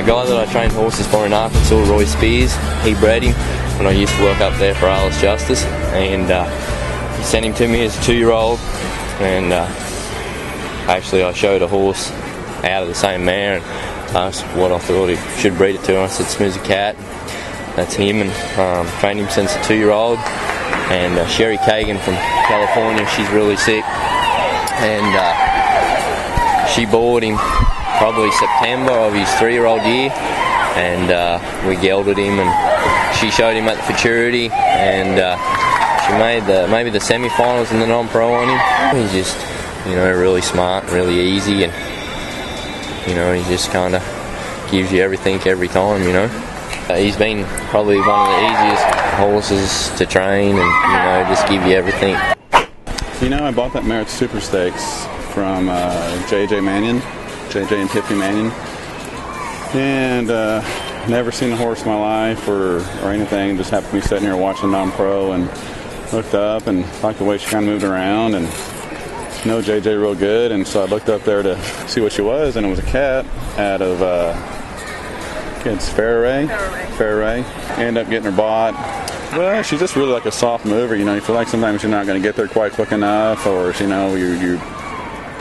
guy that I trained horses for in Arkansas, Roy Spears. He bred him when I used to work up there for Alice Justice, and he sent him to me as a 2-year-old. And actually, I showed a horse out of the same mare and asked what I thought he should breed it to. I said, Smoothie Cat. That's him, and trained him since a 2-year-old. And Sherry Kagan from California, she's really sick, and she bought him probably September of his 3-year-old year, and we gelded him, and she showed him at the futurity, and she made maybe the semi-finals in the non-pro on him. He's just, really smart, really easy, and he just kind of gives you everything every time. He's been probably one of the easiest horses to train, and just give you everything. I bought that mare at Super Stakes from JJ and Tiffany Mannion, and never seen a horse in my life or anything. Just happened to be sitting here watching non-pro and looked up and liked the way she kind of moved around, and know JJ real good, and so I looked up there to see what she was, and it was a cat out of it's Fairway. Ended up getting her bought. Well, she's just really like a soft mover. You feel like sometimes you're not going to get there quite quick enough, or you're a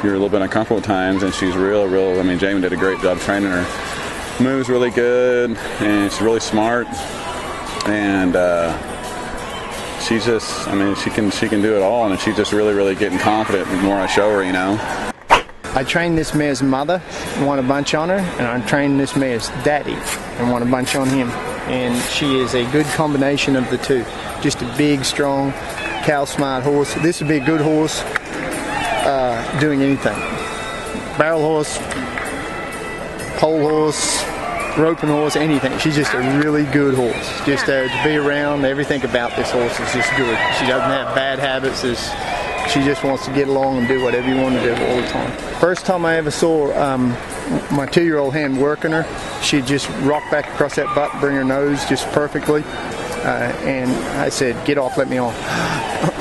little bit uncomfortable at times. And she's real. I mean, Jamie did a great job training her. Moves really good, and she's really smart. And she's just, she can do it all, and she's just really, really getting confident the more I show her. I trained this mare's mother and won a bunch on her, and I trained this mare's daddy and won a bunch on him. And she is a good combination of the two. Just a big, strong, cow-smart horse. This would be a good horse doing anything. Barrel horse, pole horse, roping horse, anything. She's just a really good horse. Just to be around, everything about this horse is just good. She doesn't have bad habits. She just wants to get along and do whatever you want to do all the time. First time I ever saw my 2-year-old hen working her, she'd just rock back across that butt, bring her nose just perfectly. And I said, get off, let me on.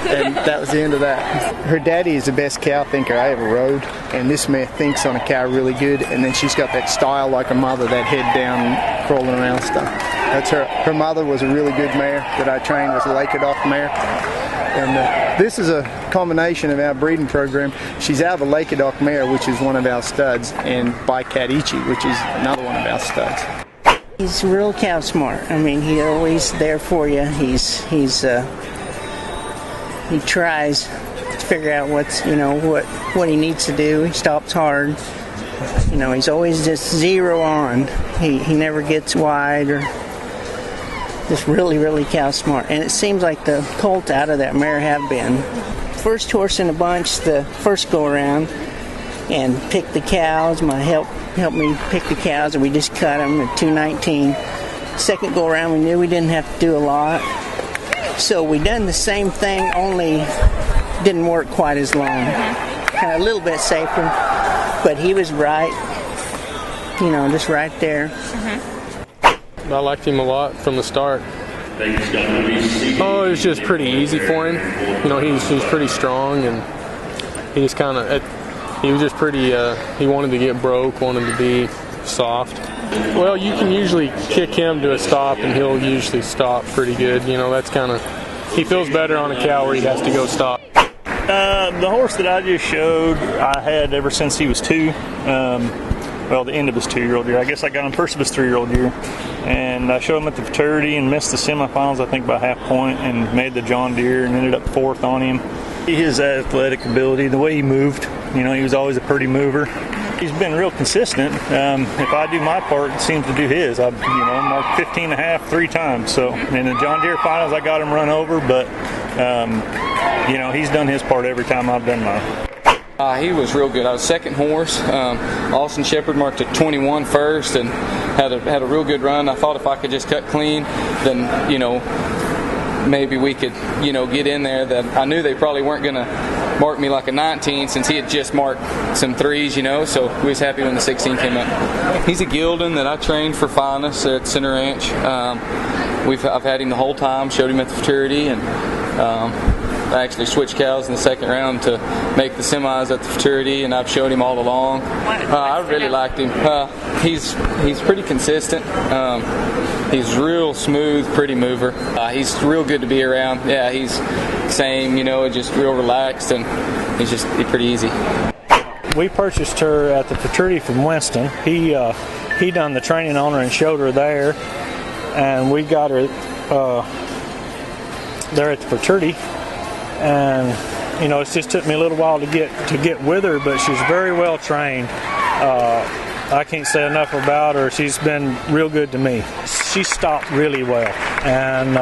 And that was the end of that. Her daddy is the best cow thinker I ever rode, and this mare thinks on a cow really good, and then she's got that style like a mother, that head down, crawling around stuff. That's her. Her mother was a really good mare that I trained, was a Lakedoff mare. And this is a combination of our breeding program. She's out of a Lakedoff mare, which is one of our studs, and by Kadichi, which is another one of our studs. He's real cow smart. He's always there for you. He tries to figure out what he needs to do. He stops hard. He's always just zero on. He never gets wide or just really, really cow smart. And it seems like the colts out of that mare have been. First horse in a bunch the first go around and picked the cows. My help me pick the cows, and we just cut them at 219. Second go around, we knew we didn't have to do a lot. So we done the same thing, only didn't work quite as long. Kind of a little bit safer, but he was right, just right there. I liked him a lot from the start. It was just pretty easy for him. He's pretty strong, and he was just pretty, he wanted to get broke, wanted to be soft. Well, you can usually kick him to a stop, and he'll usually stop pretty good. That's kind of, he feels better on a cow where he has to go stop. The horse that I just showed, I had ever since he was 2. The end of his 2-year-old year. I guess I got him first of his 3-year-old year. And I showed him at the futurity and missed the semifinals, I think, by half point, and made the John Deere and ended up 4th on him. His athletic ability, the way he moved, he was always a pretty mover. He's been real consistent. If I do my part, it seems to do his. I've marked 15.5 3 times. So in the John Deere finals, I got him run over, but he's done his part every time I've done mine. He was real good. I was second horse. Austin Shepard marked at 21 first and had a real good run. I thought if I could just cut clean, then maybe we could get in there. That I knew they probably weren't going to mark me like a 19 since he had just marked some 3s, so we was happy when the 16 came up. He's a Gildan that I trained for Finest at Center Ranch. I've had him the whole time, showed him at the futurity, and I actually switched cows in the second round to make the semis at the futurity, and I've showed him all along. I really liked him. He's pretty consistent. He's real smooth, pretty mover. He's real good to be around. Yeah, he's same, just real relaxed, and he's pretty easy. We purchased her at the futurity from Winston. He done the training on her and showed her there, and we got her there at the futurity. And it just took me a little while to get with her, but she's very well trained. I can't say enough about her. She's been real good to me. She stopped really well, and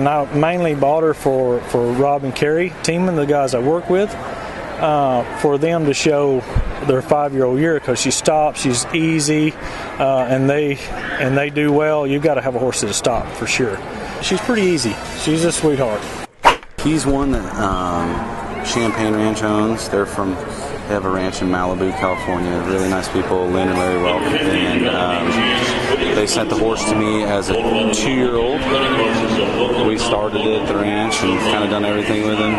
I mainly bought her for Rob and Kerry Teeman, the guys I work with, for them to show their 5-year-old year, because she stops, she's easy, and they do well. You've got to have a horse that'll stop for sure. She's pretty easy. She's a sweetheart. He's one that Champagne Ranch owns. They have a ranch in Malibu, California. Really nice people, Lynn and Larry Welk. And they sent the horse to me as a 2-year-old. We started it at the ranch and kind of done everything with him.